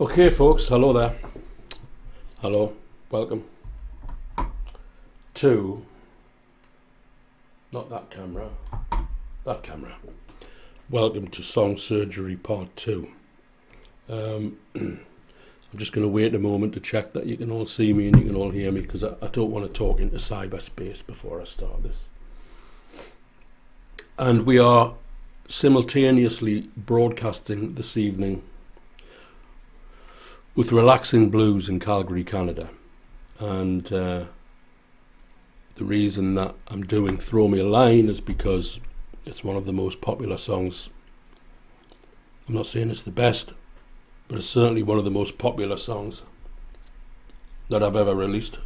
Okay, folks, hello there. Hello, welcome to, not that camera, that camera. Welcome to Song Surgery Part 2. I'm just going to wait a moment to check that you can all see me and you can all hear me, because I don't want to talk into cyberspace before I start this. And we are simultaneously broadcasting this evening with Relaxing Blues in Calgary, Canada. And the reason that I'm doing Throw Me a Line is because it's one of the most popular songs. I'm not saying it's the best, but it's certainly one of the most popular songs that I've ever released.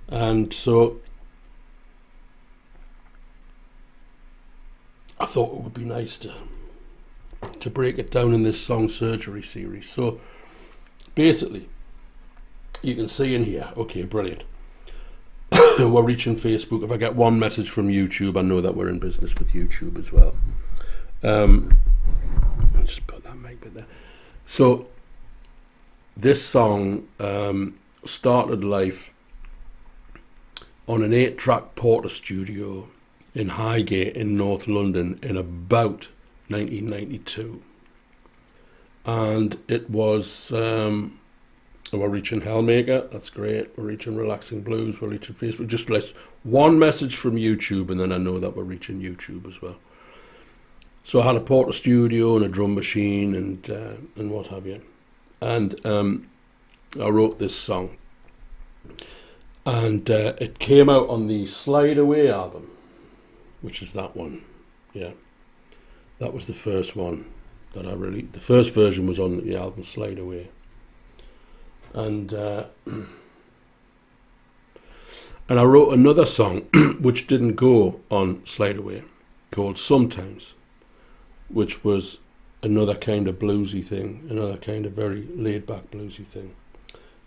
And so I thought it would be nice to break it down in this Song Surgery series. So basically, you can see in here, okay, brilliant. We're reaching Facebook. If I get one message from YouTube, I know that we're in business with YouTube as well. I'll just put that mic bit there. So this song started life on an 8-track Porter studio in Highgate in North London in about 1992. And it was, we're reaching Hellmaker, that's great. We're reaching Relaxing Blues, we're reaching Facebook. Just one message from YouTube, and then I know that we're reaching YouTube as well. So I had a Porter studio and a drum machine and what have you. And I wrote this song. And it came out on the Slide Away album, which is that one. Yeah, that was the first one that I released. The first version was on the album Slide Away. And I wrote another song which didn't go on Slide Away, called Sometimes, which was another kind of bluesy thing, another kind of very laid-back bluesy thing.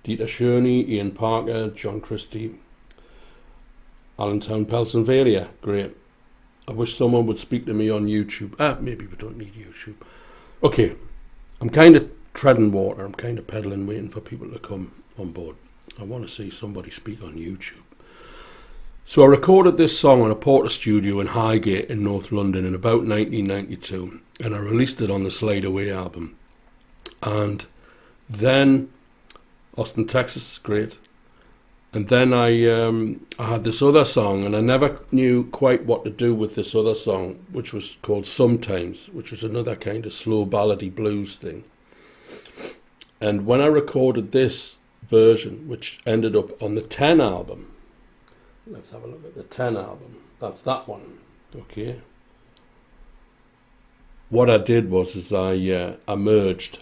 Dieter Sherney, Ian Parker, John Christie, Allentown, Pennsylvania, great. I wish someone would speak to me on YouTube. Maybe we don't need YouTube. Okay, I'm kind of treading water. I'm kind of pedaling, waiting for people to come on board. I want to see somebody speak on YouTube. So I recorded this song on a Porter studio in Highgate in North London in about 1992, and I released it on the Slide Away album. And then Austin, Texas, great. And then I had this other song, and I never knew quite what to do with this other song, which was called Sometimes, which was another kind of slow ballady blues thing. And when I recorded this version, which ended up on the 10 album, let's have a look at the 10 album. That's that one, okay. What I did was I merged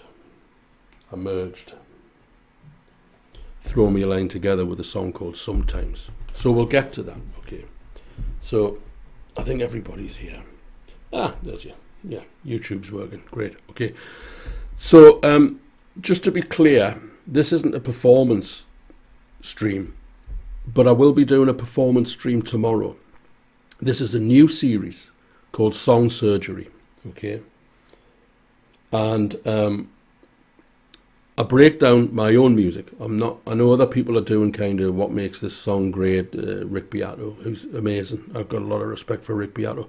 Throw Me a Line together with a song called Sometimes. So we'll get to that, okay. So I think everybody's here. There's you. Yeah, YouTube's working, great, okay. So just to be clear, this isn't a performance stream, but I will be doing a performance stream tomorrow. This is a new series called Song Surgery, okay. And I break down my own music. I know other people are doing kind of what makes this song great. Rick Beato, who's amazing. I've got a lot of respect for Rick Beato,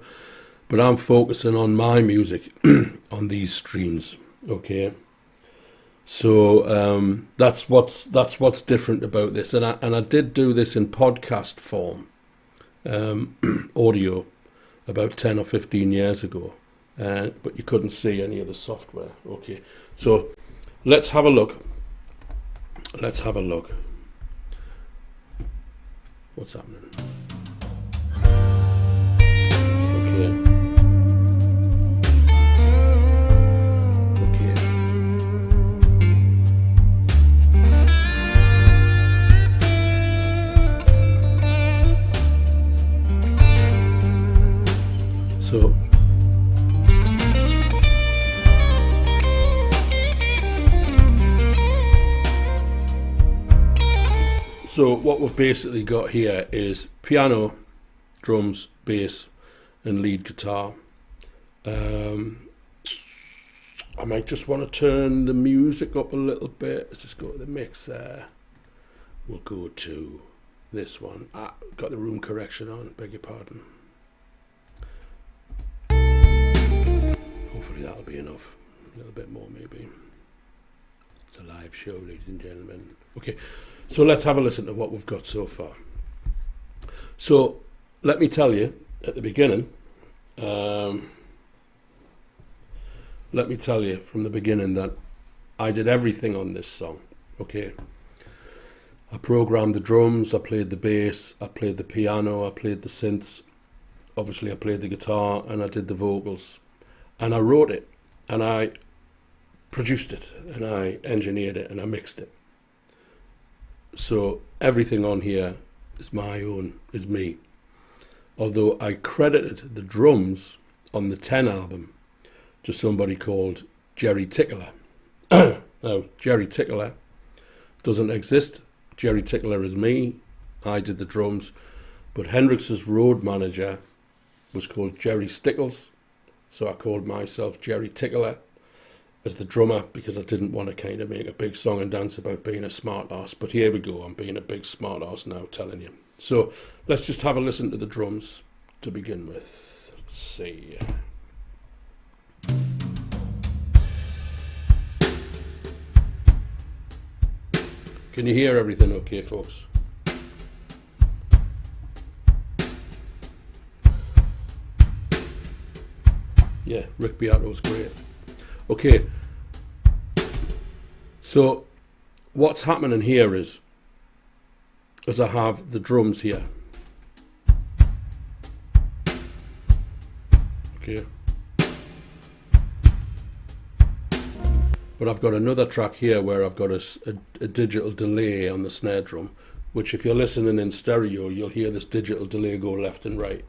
but I'm focusing on my music on these streams. Okay, so that's what's different about this. And I did do this in podcast form, audio, about 10 or 15 years ago, but you couldn't see any of the software. Okay, so let's have a look. What's happening? Okay. So So what we've basically got here is piano, drums, bass and lead guitar. I might just want to turn the music up a little bit. Let's just go to the mix there. We'll go to this one. Got the room correction on, beg your pardon. Hopefully that'll be enough. A little bit more maybe. It's a live show, ladies and gentlemen. Okay, so let's have a listen to what we've got so far. So let me tell you at the beginning, let me tell you from the beginning that I did everything on this song, okay? I programmed the drums, I played the bass, I played the piano, I played the synths, obviously I played the guitar, and I did the vocals. And I wrote it, and I produced it, and I engineered it, and I mixed it. So everything on here is my own, is me. Although I credited the drums on the 10 album to somebody called Jerry Tickler. Now, Jerry Tickler doesn't exist. Jerry Tickler is me. I did the drums. But Hendrix's road manager was called Jerry Stickles. So I called myself Jerry Tickler as the drummer because I didn't want to kind of make a big song and dance about being a smart ass. But here we go. I'm being a big smart ass now, telling you. So let's just have a listen to the drums to begin with. Let's see. Can you hear everything okay, folks? Yeah, Rick Beato's great. Okay, so what's happening here is I have the drums here. Okay. But I've got another track here where I've got a digital delay on the snare drum, which if you're listening in stereo, you'll hear this digital delay go left and right.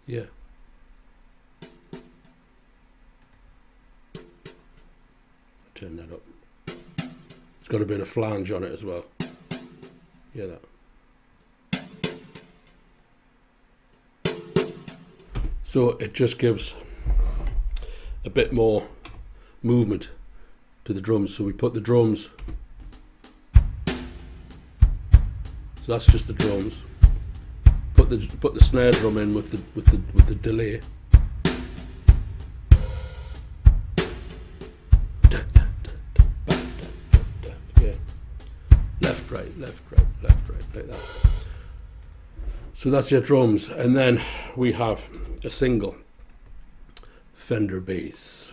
Yeah. Turn that up. It's got a bit of flange on it as well. Hear that? So it just gives a bit more movement to the drums. So we put the drums. So that's just the drums. Put the snare drum in with the delay. Yeah. Left, right, left, right, left, right, like that. So that's your drums, and then we have a single Fender bass.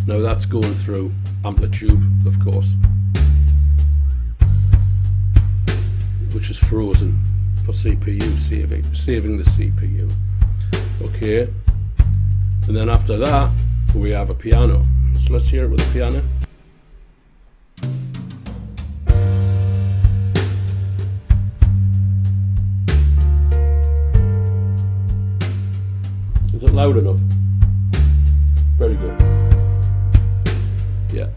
Now that's going through amplitude, of course, which is frozen for CPU, saving the CPU. Okay, and then after that we have a piano. So let's hear it with the piano. Is it loud enough? Very good. Yeah.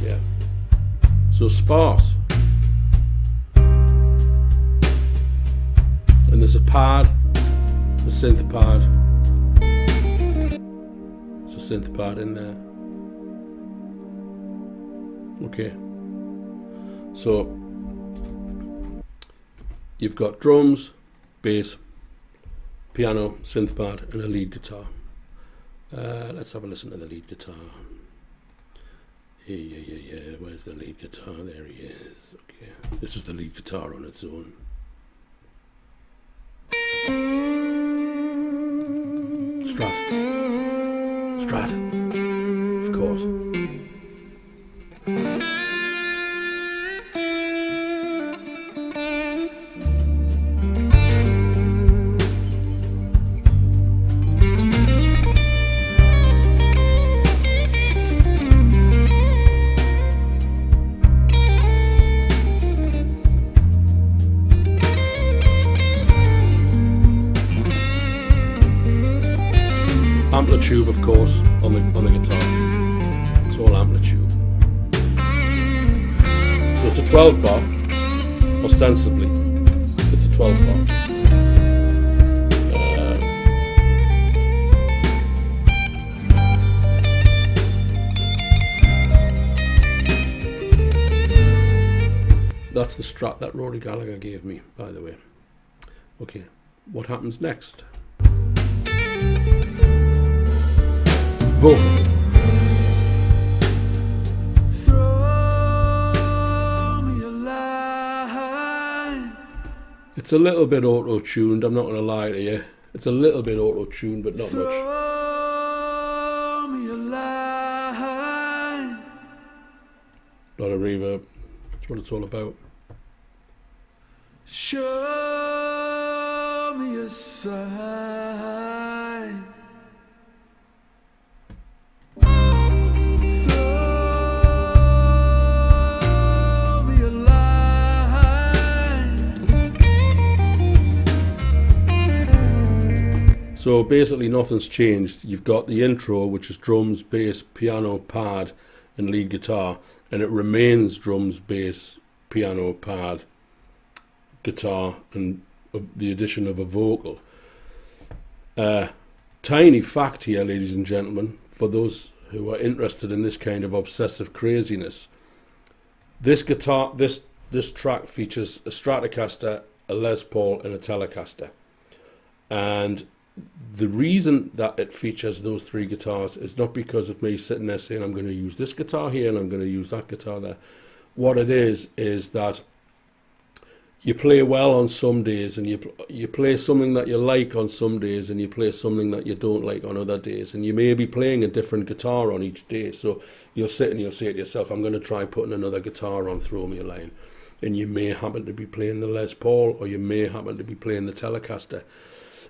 Yeah. So sparse. And there's a pad, a synth pad. There's a synth pad in there. Okay. So you've got drums, bass, piano, synth pad, and a lead guitar. Let's have a listen to the lead guitar. Yeah. Where's the lead guitar? There he is. Okay. This is the lead guitar on its own. Strat. Of course. Amplitude, of course, on the guitar. It's all amplitude. it's a 12 bar, ostensibly, it's a 12 bar. That's the strat that Rory Gallagher gave me, by the way. Okay, what happens next? Vocal. It's a little bit auto-tuned, I'm not going to lie to you. It's a little bit auto-tuned, but not much. A lot of reverb. That's what it's all about. Show me a sign. Throw me a line. So basically nothing's changed. You've got the intro, which is drums, bass, piano, pad, and lead guitar, and it remains drums, bass, piano, pad, guitar, and the addition of a vocal. Tiny fact here, ladies and gentlemen, for those who are interested in this kind of obsessive craziness. This track features a Stratocaster, a Les Paul, and a Telecaster. And the reason that it features those three guitars is not because of me sitting there saying I'm going to use this guitar here and I'm going to use that guitar there. What it is that you play well on some days, and you play something that you like on some days, and you play something that you don't like on other days, and you may be playing a different guitar on each day. So you'll sit and you'll say to yourself, I'm going to try putting another guitar on, throw me a line, and you may happen to be playing the Les Paul, or you may happen to be playing the Telecaster.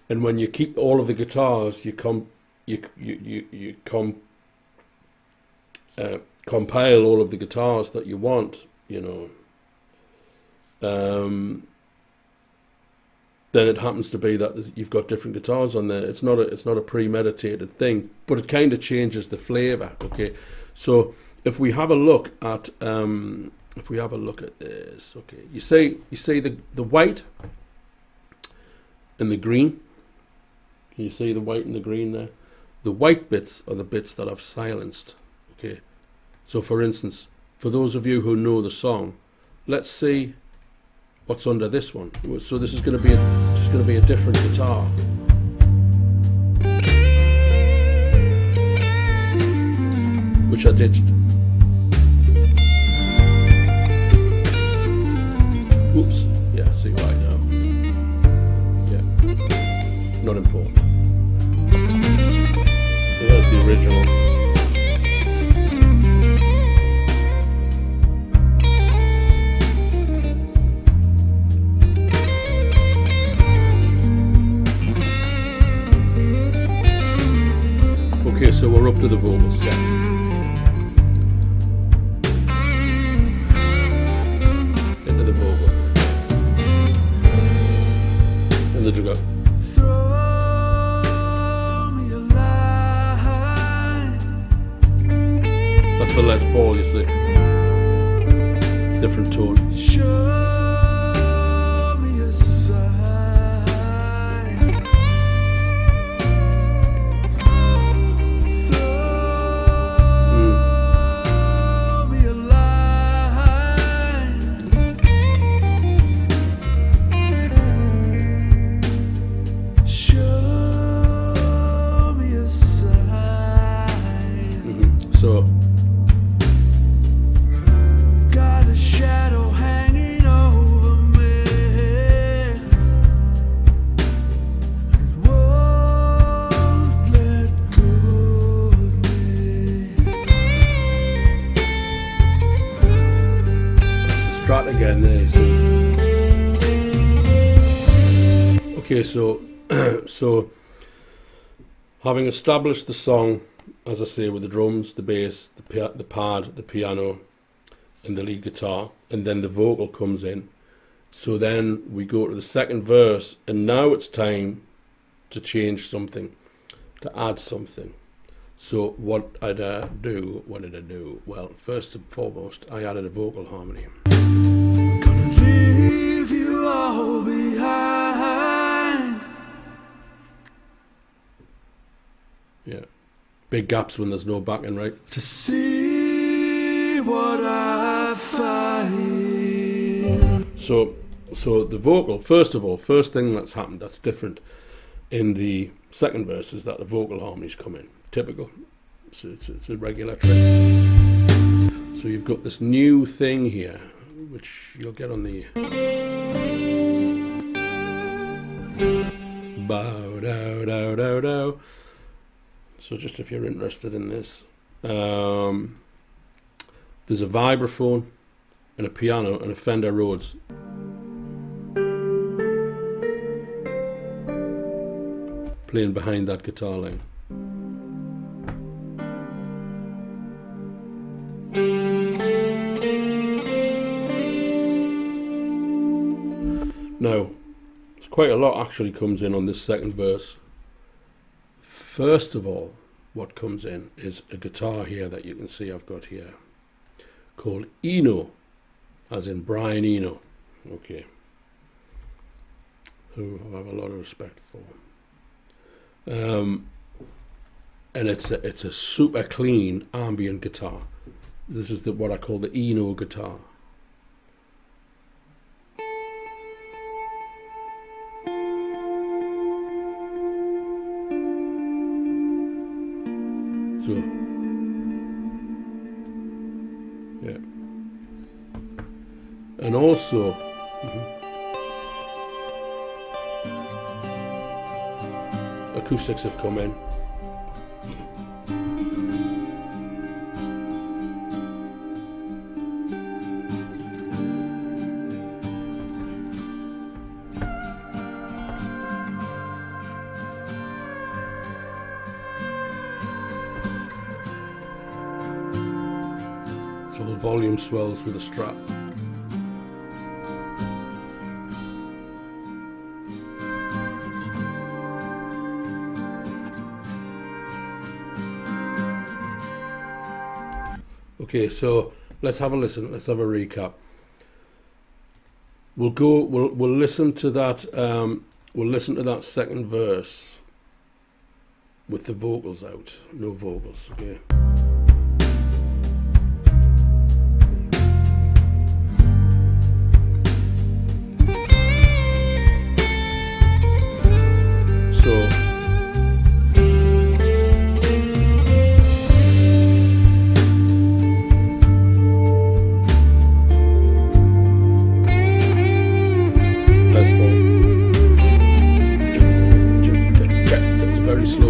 And when you keep all of the guitars, you compile all of the guitars that you want, you know. Then it happens to be that you've got different guitars on there. It's not a premeditated thing, but it kind of changes the flavor. Okay, so if we have a look at this, okay, you see the white and the green. Can you see the white and the green there? The white bits are the bits that I've silenced. Okay, so for instance, for those of you who know the song, let's see what's under this one. So this is going to be a different guitar. Which I ditched. Oops. Yeah, see why now. Yeah. Not important. So that's the original. Okay, so we're up to the vocals, yeah. Into the vocal. And the drug. Throw me a line. That's the Les Paul, you see. Different tone. Show me a sign. So Got a shadow hanging over me. It won't let go of me. that's the Strat again there, you see. Okay, so so having established the song, as I say, with the drums, the bass, the pad, the piano, and the lead guitar, and then the vocal comes in. So then we go to the second verse, and now it's time to change something, to add something. So what did I do? Well, first and foremost, I added a vocal harmony. leave you all behind. Yeah, big gaps when there's no backing, right? To see what I find. So the vocal, first of all, first thing that's happened that's different in the second verse is that the vocal harmonies come in. Typical. So it's a regular trick. So you've got this new thing here, which you'll get on the bow dow dow dow dow. So just if you're interested in this, there's a vibraphone and a piano and a Fender Rhodes. Playing behind that guitar line. Now, there's quite a lot actually comes in on this second verse. First of all, what comes in is a guitar here that you can see I've got here, called Eno, as in Brian Eno, okay, who I have a lot of respect for. And it's a super clean ambient guitar. This is what I call the Eno guitar. So, yeah, and also acoustics have come in. So the volume swells with the strap. Okay, so let's have a listen. Let's have a recap. We'll listen to that. We'll listen to that second verse with the vocals out. No vocals. Okay. So.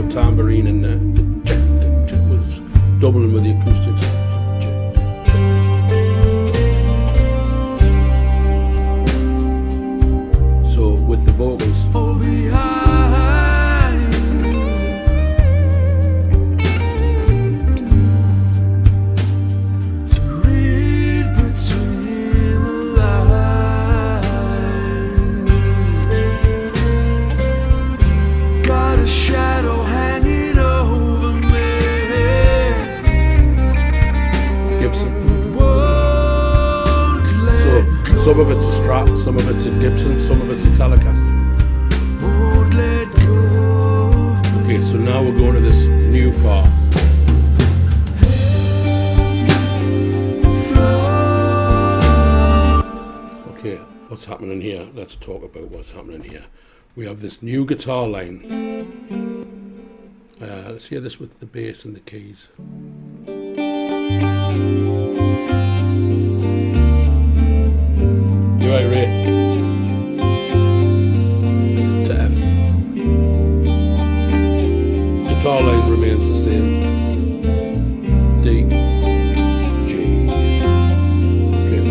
Tambourine in there was doubling with the acoustics. So with the vocals. Some of it's a Strat, some of it's a Gibson, some of it's a Telecaster. Okay, so now we're going to this new part. Okay, what's happening here? Let's talk about what's happening here. We have this new guitar line. Let's hear this with the bass and the keys. You right, Ray? To F. Guitar line remains the same. D. G. Okay.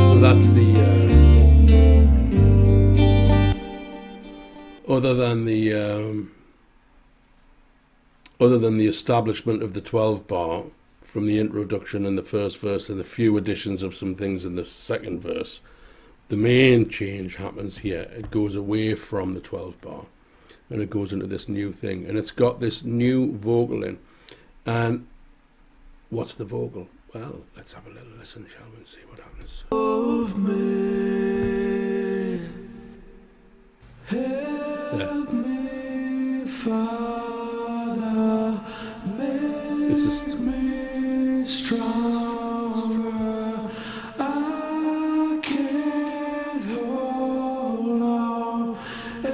So that's the other than the establishment of the 12 bar from the introduction in the first verse and the few additions of some things in the second verse, the main change happens here. It goes away from the 12 bar and it goes into this new thing, and it's got this new vocal in. And what's the vocal? Well, let's have a little listen, shall we, and see what happens. Of me, Yeah. help me, Father, This is make me stronger. I can't hold on any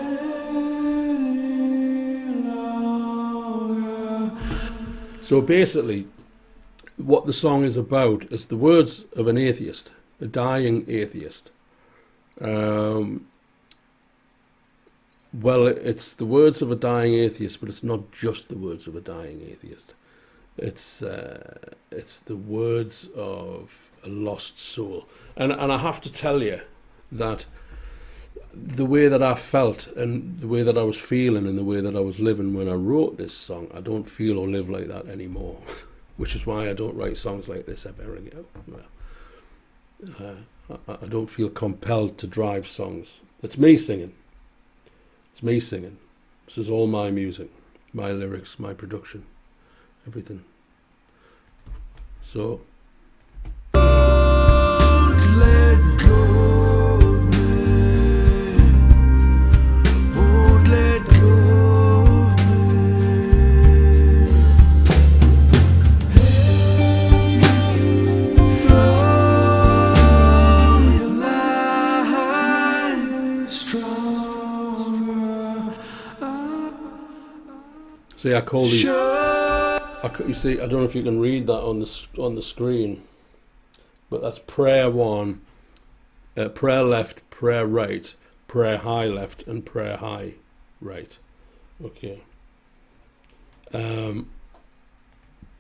longer. so basically what the song is about is the words of an atheist, a dying atheist. Well, it's the words of a dying atheist, but it's not just the words of a dying atheist. It's the words of a lost soul. And I have to tell you that the way that I felt and the way that I was feeling and the way that I was living when I wrote this song, I don't feel or live like that anymore. Which is why I don't write songs like this ever again. I don't feel compelled to drive songs. It's me singing. It's me singing. This is all my music, my lyrics, my production, everything. So Don't let go of me. Won't let go of me. From your line stronger. see, I call these. You see, I don't know if you can read that on the screen, but that's prayer 1, prayer left, prayer right, prayer high left, and prayer high right. Okay.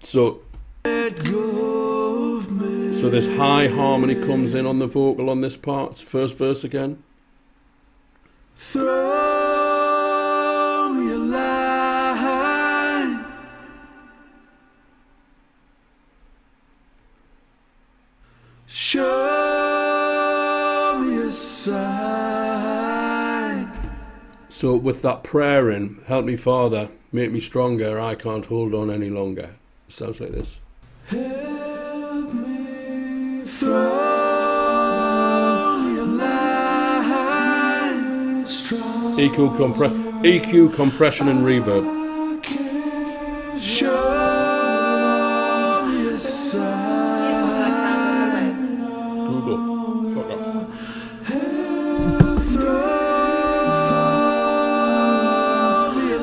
So Let go of me. so this high harmony comes in on the vocal on this part. It's first verse again. Throw me a line. Show me a sign. So with that prayer in, help me Father, make me stronger, I can't hold on any longer. It sounds like this. Help me. Throw me a line. Strong. EQ, compression and reverb. Show me a sign. Here's what I found on the web. Google. Fuck off. Throw me a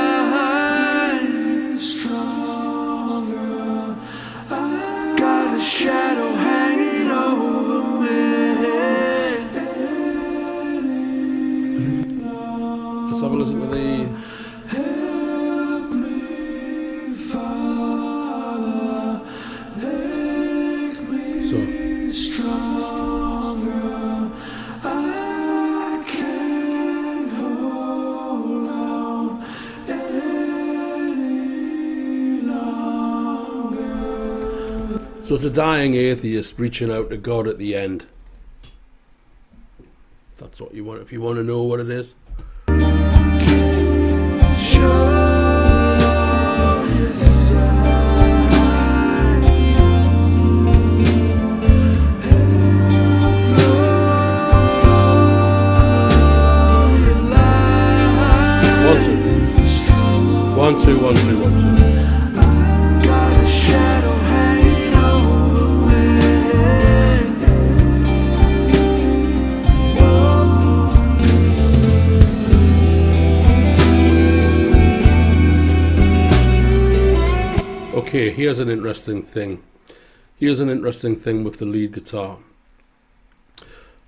line stronger. Got a shadow hanging over me. Let's have a listen to the. Help me, Father. Make me So stronger. I can't hold on any longer. so it's a dying atheist reaching out to God at the end. That's what you want. If you want to know what it is. Show me a sign. Throw me a line. 1 2 1 2 1 2 1 2. Got a shadow hanging over me. Okay, here's an interesting thing. Here's an interesting thing with the lead guitar.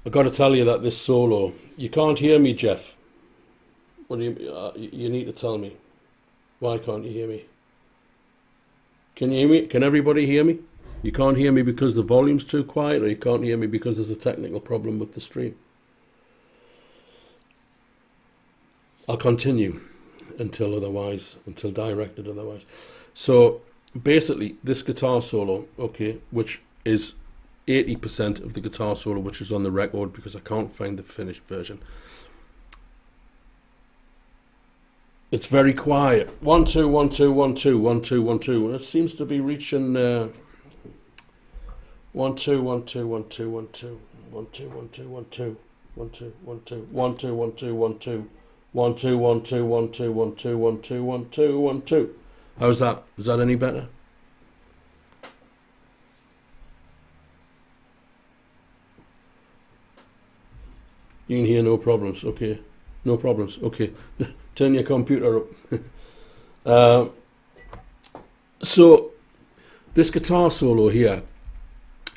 I've got to tell you that this solo, you can't hear me, Jeff. What do you need to tell me? Why can't you hear me? Can you hear me? Can everybody hear me? You can't hear me because the volume's too quiet, or you can't hear me because there's a technical problem with the stream. I'll continue until directed otherwise. So basically this guitar solo, okay, which is 80% of the guitar solo which is on the record because I can't find the finished version. It's very quiet. 1 2 1 2 1 2 1 2 1 2, and it seems to be reaching 1 2 1 2 1 2 1 2 1 2 1 2 1 2 1 2 1 2 1 2 1 2 1 2 1 2 1 2 1 2 1 2 1 2 1 2 1 2. How's that? Is that any better? You can hear no problems. Okay, no problems. Okay, turn your computer up. So this guitar solo here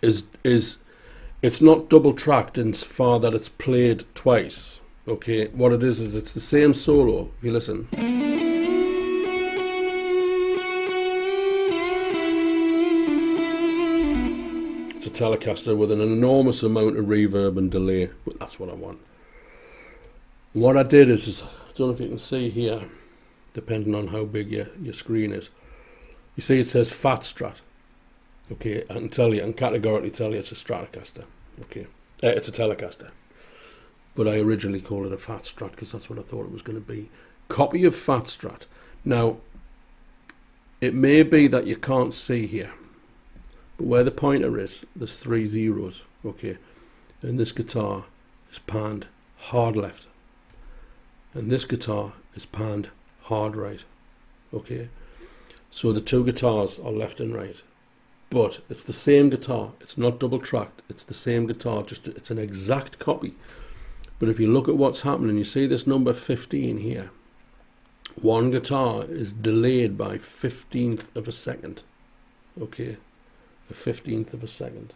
is it's not double tracked in so far that it's played twice. Okay, what it is it's the same solo. If you listen, it's a Telecaster with an enormous amount of reverb and delay, but that's what I want. What I did is I don't know if you can see here, depending on how big your screen is. You see it says Fat Strat. Okay, I can categorically tell you it's a Stratocaster. Okay, it's a Telecaster. But I originally called it a Fat Strat because that's what I thought it was going to be. Copy of Fat Strat. Now, it may be that you can't see here, but where the pointer is, there's 3 zeros. Okay, and this guitar is panned hard left, and this guitar is panned hard right. Okay, so the two guitars are left and right, but it's the same guitar. It's not double tracked. It's the same guitar. Just it's an exact copy. But if you look at what's happening, you see this number 15 here. One guitar is delayed by 1/15 of a second. Okay, a 1/15 of a second.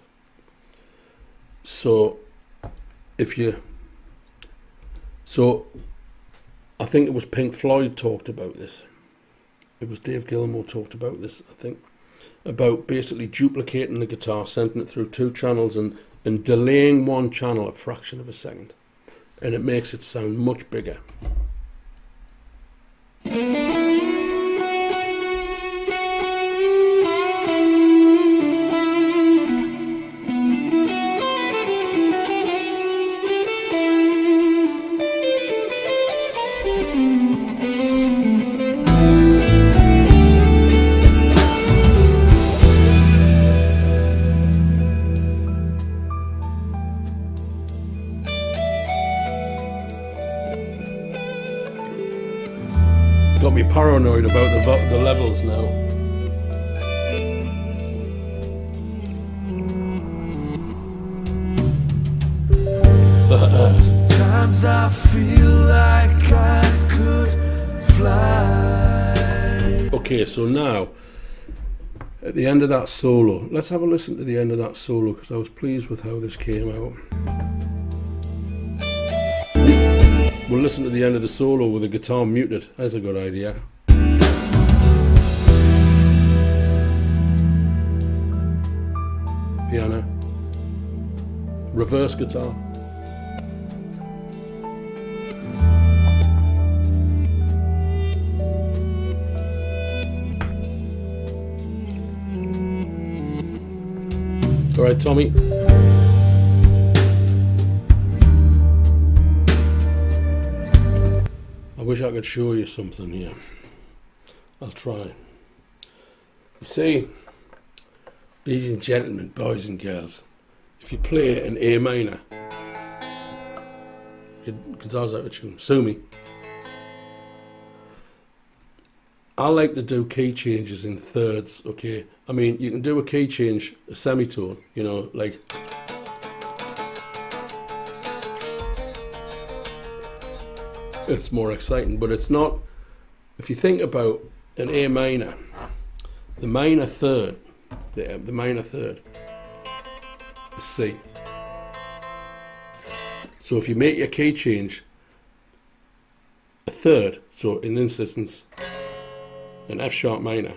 So I think it was Pink Floyd talked about this. It was Dave Gilmour talked about this, I think, about basically duplicating the guitar, sending it through 2 channels and delaying one channel a fraction of a second. And it makes it sound much bigger. Got me paranoid about the levels now. Sometimes I feel like I could fly. Okay, so now at the end of that solo, let's have a listen to the end of that solo because I was pleased with how this came out. We'll listen to the end of the solo with the guitar muted. That's a good idea. Piano. Reverse guitar. All right, Tommy. I wish I could show you something here. I'll try. You see, ladies and gentlemen, boys and girls, if you play an A minor, your guitar's out of tune. Sue me. I like to do key changes in thirds, okay? I mean, you can do a key change, a semitone, you know, like... It's more exciting, but it's not. If you think about an A minor, the minor third, the minor third is C. So if you make your key change a third, so in this instance, an F sharp minor,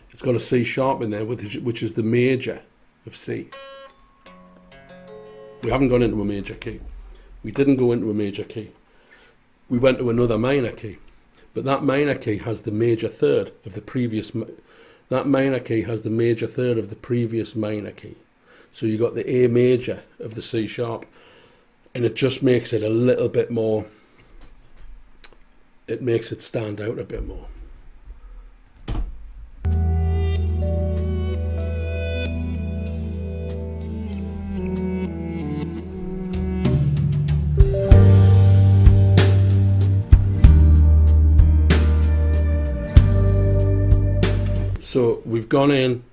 it's got a C sharp in there, which is the major of C. We haven't gone into a major key. We didn't go into a major key. We went to another minor key, but that minor key has the major third of the previous. That minor key has the major third of the previous minor key. So you got the A major of the C sharp, and it just makes it a little bit more. It makes it stand out a bit more. So we've gone in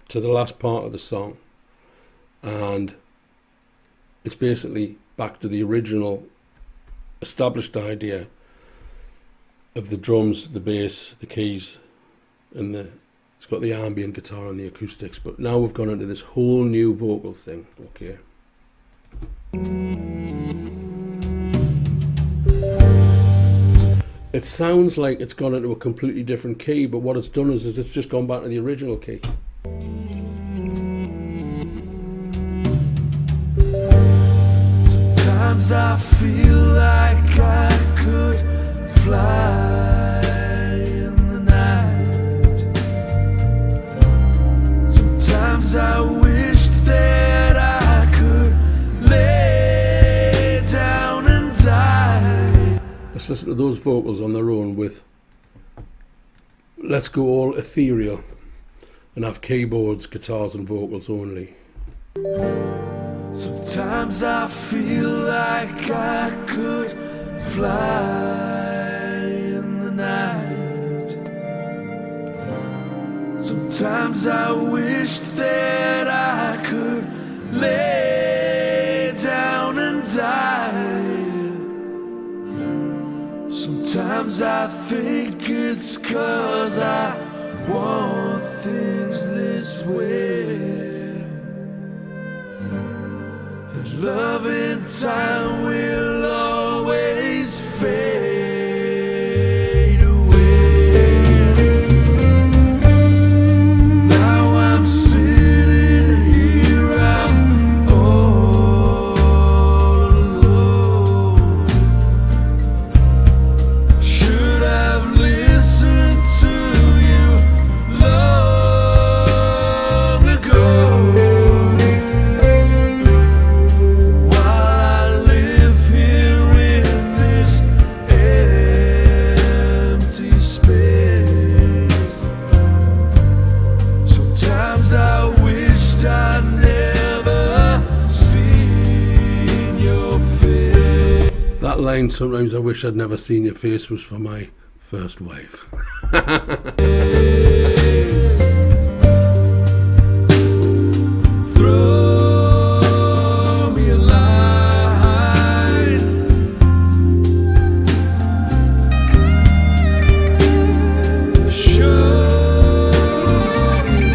to the last part of the song, and it's basically back to the original established idea of the drums, the bass, the keys, and it's got the ambient guitar and the acoustics. But now we've gone into this whole new vocal thing. Okay. It sounds like it's gone into a completely different key, but what it's done is it's just gone back to the original key. Sometimes I feel like I could fly in the night. Sometimes I wish that I could lay down and die. Let's listen to those vocals on their own with, let's go all ethereal and have keyboards, guitars and vocals only. Sometimes I feel like I could fly in the night. Sometimes I wish that I could lay down and die. Sometimes I think it's 'cause I want things this way. Love in time will always fade away. Now I'm sitting here, I'm all alone. Should have listened to you long ago. That line, sometimes I wish I'd never seen your face, was for my first wife. Throw me a line. Show me a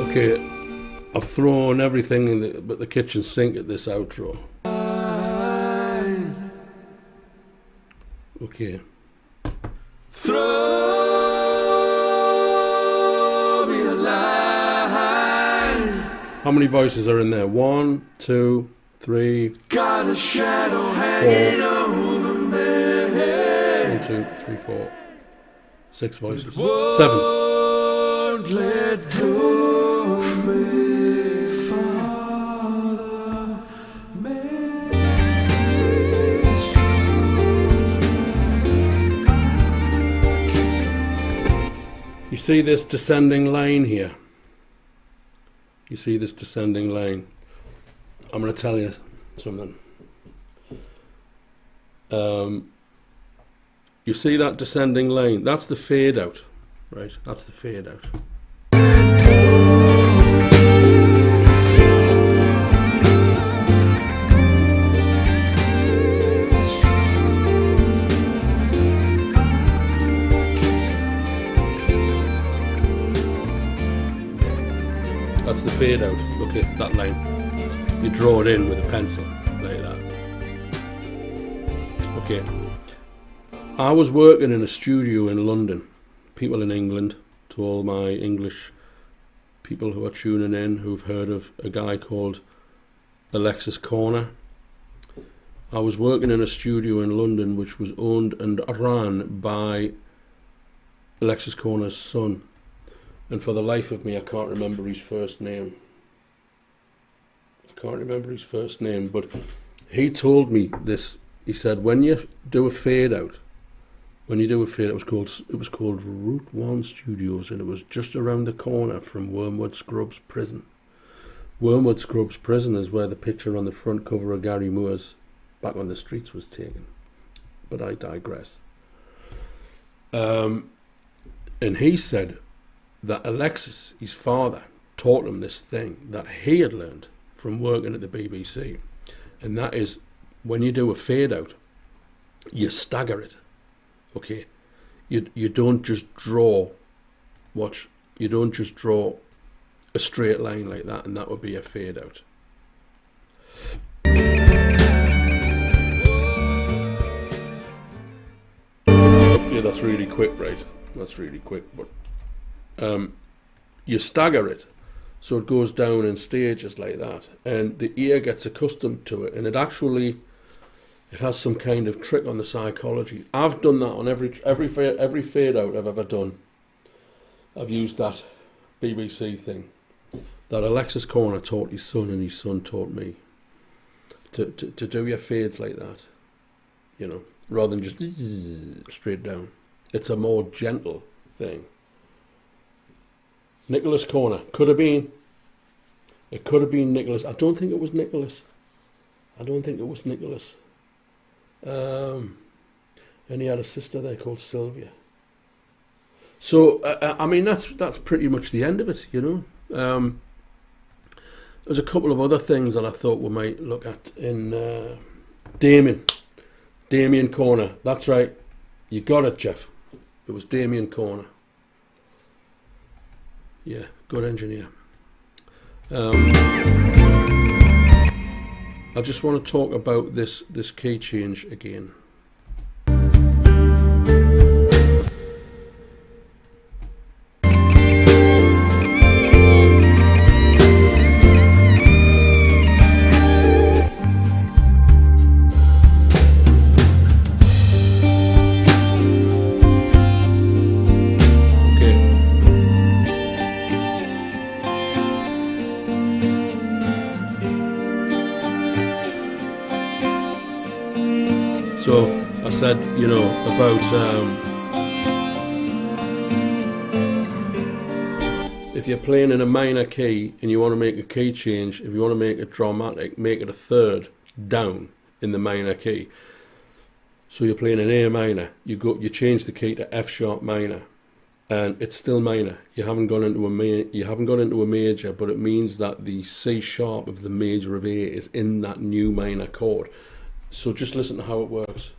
Okay, I've thrown everything in but the kitchen sink at this outro. sign. Okay. Throw me a line. How many voices are in there? 1, 2, 3, Got a shadow hanging over me. 1, 2, 3, 4, 6 voices. 7. Won't let go of me, Father. Make me strong. You see this descending line here? You see this descending line? I'm going to tell you something. You see that descending line? That's the fade out, right? That's the fade out. That's the fade out. Look at that line. You draw it in with a pencil, like that. Okay. I was working in a studio in London. People in England, to all my English people who are tuning in, who've heard of a guy called Alexis Corner. I was working in a studio in London which was owned and ran by Alexis Corner's son. And for the life of me, I can't remember his first name. But he told me this. He said, when you do a fade out, it was called Route 1 Studios, and it was just around the corner from Wormwood Scrubs prison. Wormwood Scrubs Prison is where the picture on the front cover of Gary Moore's Back on the Streets was taken. But I digress. And he said that Alexis, his father, taught him this thing that he had learned from working at the BBC. And that is, when you do a fade out, you stagger it. Okay? You don't just draw, you don't just draw a straight line like that, and that would be a fade out. Yeah, that's really quick, right? That's really quick, but you stagger it so it goes down in stages like that, and the ear gets accustomed to it, and it has some kind of trick on the psychology. I've done that on every fade out I've ever done. I've used that BBC thing that Alexis Corner taught his son, and his son taught me to do your fades like that, you know, rather than just straight down. It's a more gentle thing. Nicholas Corner could have been. It could have been Nicholas. I don't think it was Nicholas. And he had a sister there called Sylvia. So I mean, that's pretty much the end of it, you know. There's a couple of other things that I thought we might look at in Damien Corner. That's right, you got it, Jeff. It was Damien Corner. Yeah, good engineer. I just want to talk about this key change again. So I said, you know, about if you're playing in a minor key and you want to make a key change, if you want to make it dramatic, make it a third down in the minor key. So you're playing an A minor, you change the key to F sharp minor, and it's still minor. You haven't gone into a major, but it means that the C sharp of the major of A is in that new minor chord. So just listen to how it works.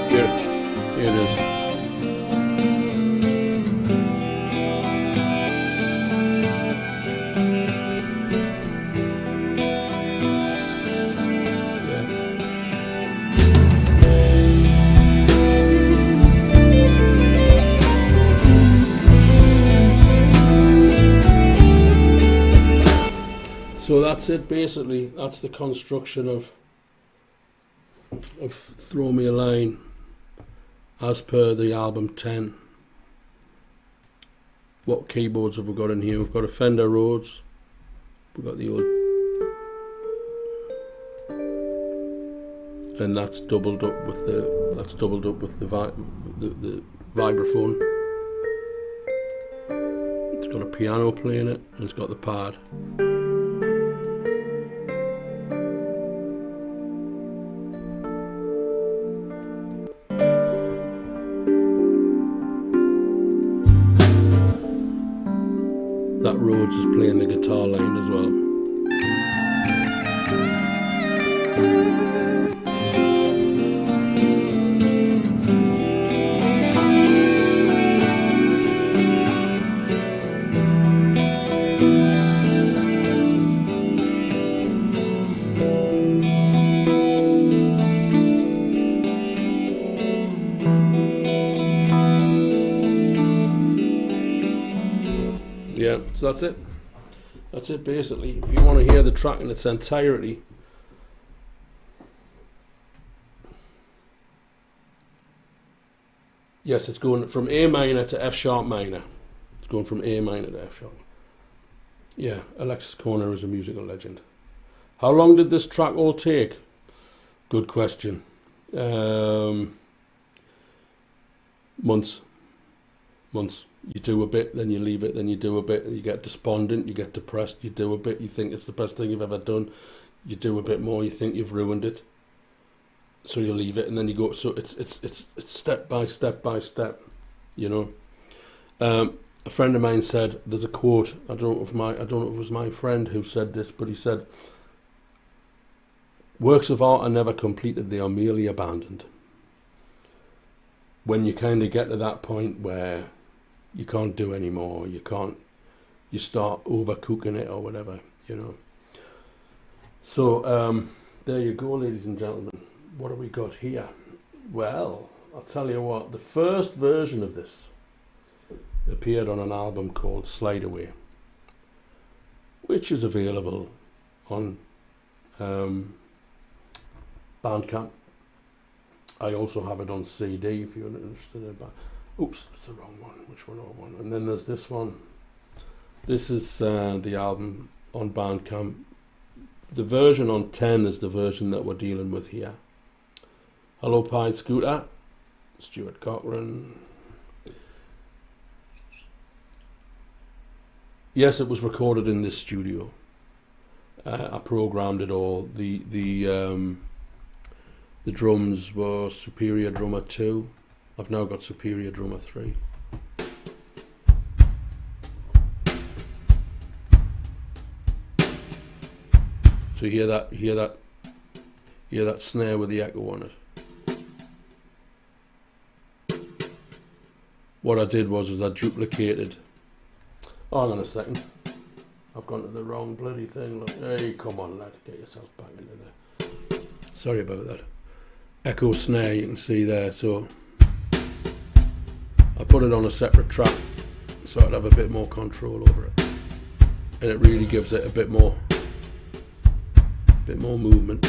Here it is. So that's it, basically. That's the construction of Throw Me a Line as per the album 10. What keyboards have we got in here? We've got a Fender Rhodes. We've got the old, and that's doubled up with the vibraphone. It's got a piano playing it, and it's got the pad. That Rhodes is playing the guitar line as well. Yeah, so that's it. That's it basically. If you want to hear the track in its entirety, yes, it's going from A minor to F sharp minor. It's going from A minor to F sharp. Yeah, Alexis Corner is a musical legend. How long did this track all take? Good question. Months. You do a bit, then you leave it, then you do a bit, and you get despondent, you get depressed, you do a bit, you think it's the best thing you've ever done, you do a bit more, you think you've ruined it, so you leave it, and then you go. So it's step by step by step, you know. A friend of mine said, there's a quote, I don't know if it was my friend who said this, but he said, works of art are never completed, they are merely abandoned. When you kind of get to that point where you can't do anymore, you start overcooking it or whatever, you know. So there you go, ladies and gentlemen. What have we got here? Well, I'll tell you what, the first version of this appeared on an album called Slide Away, which is available on Bandcamp. I also have it on CD if you're interested in that. Oops, that's the wrong one. Which one? Oh, one. And then there's this one. This is the album on Bandcamp. The version on 10 is the version that we're dealing with here. Hello, Pied Scooter. Stuart Cochran. Yes, it was recorded in this studio. I programmed it all. The drums were Superior Drummer 2. I've now got Superior Drummer 3. So hear that snare with the echo on it. What I did was I duplicated. Oh, hang on a second. I've gone to the wrong bloody thing. Look. Hey, come on, lad. Get yourself back into there. Sorry about that. Echo snare, you can see there. So I put it on a separate track so I'd have a bit more control over it. And it really gives it a bit more movement.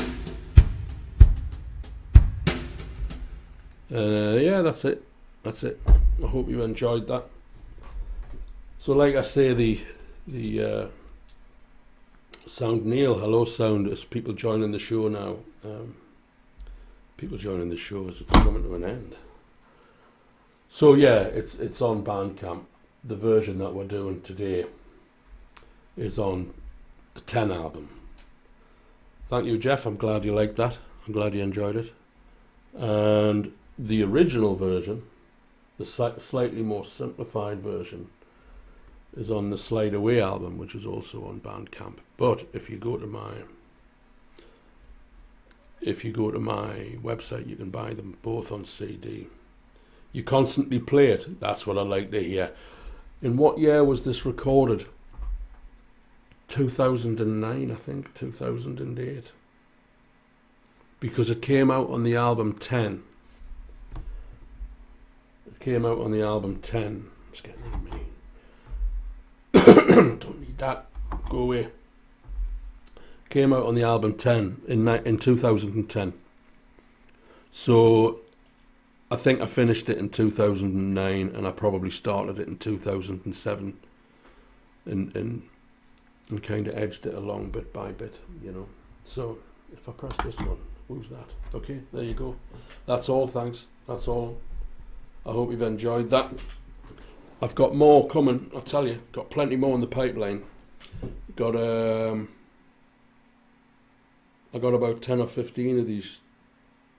Yeah, that's it. I hope you enjoyed that. So like I say, the sound, Neil, hello sound, is people joining the show now. People joining the show as it's coming to an end. So yeah, it's on Bandcamp. The version that we're doing today is on the 10 album. Thank you, Jeff. I'm glad you liked that. I'm glad you enjoyed it. And the original version, the slightly more simplified version, is on the Slide Away album, which is also on Bandcamp. But if you go to my website, you can buy them both on CD. You constantly play it. That's what I like to hear. In what year was this recorded? 2009, I think, 2008. Because it came out on the album 10. It came out on the album 10. It's getting rid of me. Don't need that. Go away. Came out on the album 10 in 2010. So I think I finished it in 2009, and I probably started it in 2007, and kind of edged it along bit by bit, you know. So if I press this one, who's that? Okay, there you go. That's all. Thanks. That's all. I hope you've enjoyed that. I've got more coming, I'll tell you. Got plenty more in the pipeline. Got I got about 10 or 15 of these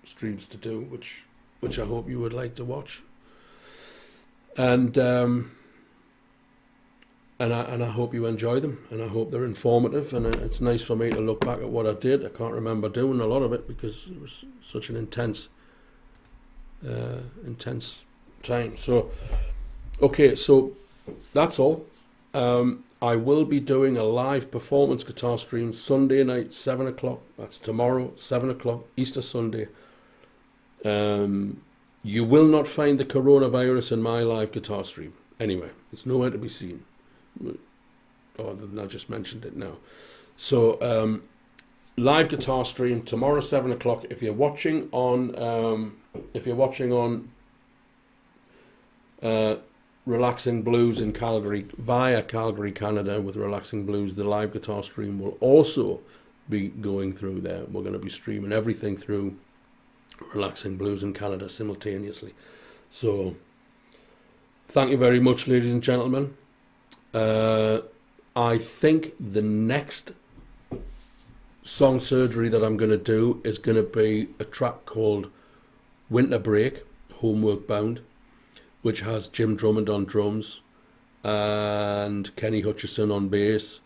streams to do, which I hope you would like to watch. And I hope you enjoy them, and I hope they're informative, and it's nice for me to look back at what I did. I can't remember doing a lot of it because it was such an intense time. So okay, so that's all. I will be doing a live performance guitar stream Sunday night, 7 o'clock. That's tomorrow, 7 o'clock, Easter Sunday. You will not find the coronavirus in my live guitar stream. Anyway, it's nowhere to be seen. Other than I just mentioned it now. So, live guitar stream tomorrow, 7 o'clock. If you're watching on Relaxing Blues in Calgary via Calgary, Canada with Relaxing Blues. The live guitar stream will also be going through there. We're going to be streaming everything through Relaxing Blues in Canada simultaneously. So thank you very much, ladies and gentlemen. I think the next song surgery that I'm going to do is going to be a track called Winter Break, Homework Bound, which has Jim Drummond on drums and Kenny Hutchison on bass.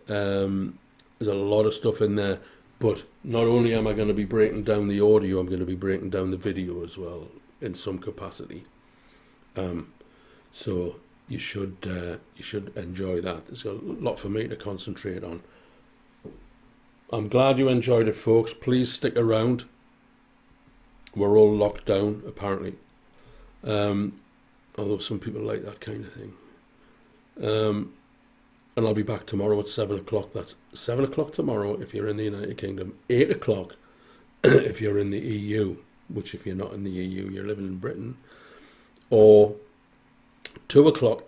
There's a lot of stuff in there, but not only am I going to be breaking down the audio, I'm going to be breaking down the video as well in some capacity. So you should enjoy that. There's a lot for me to concentrate on. I'm glad you enjoyed it, folks. Please stick around. We're all locked down, apparently. Although some people like that kind of thing. And I'll be back tomorrow at 7 o'clock. That's 7 o'clock tomorrow if you're in the United Kingdom. 8 o'clock if you're in the EU, which if you're not in the EU, you're living in Britain. Or 2 o'clock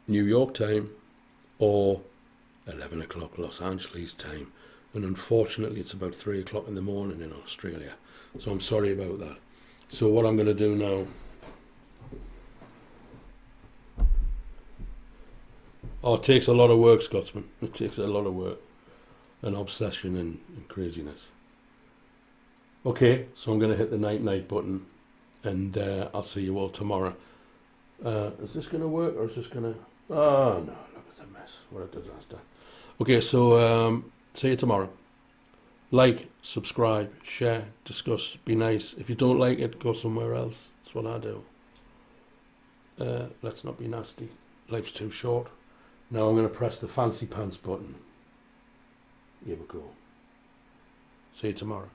New York time, or 11 o'clock Los Angeles time. And unfortunately, it's about 3 o'clock in the morning in Australia. So I'm sorry about that. So what I'm going to do now... Oh, it takes a lot of work, Scotsman. It takes a lot of work. And obsession and craziness. Okay, so I'm going to hit the night button. And I'll see you all tomorrow. Is this going to work, or is this going to... Oh, no, look, it's a mess. What a disaster. Okay, so see you tomorrow. Like, subscribe, share, discuss, be nice. If you don't like it, go somewhere else. That's what I do. Let's not be nasty. Life's too short. Now I'm going to press the fancy pants button. Here we go. See you tomorrow.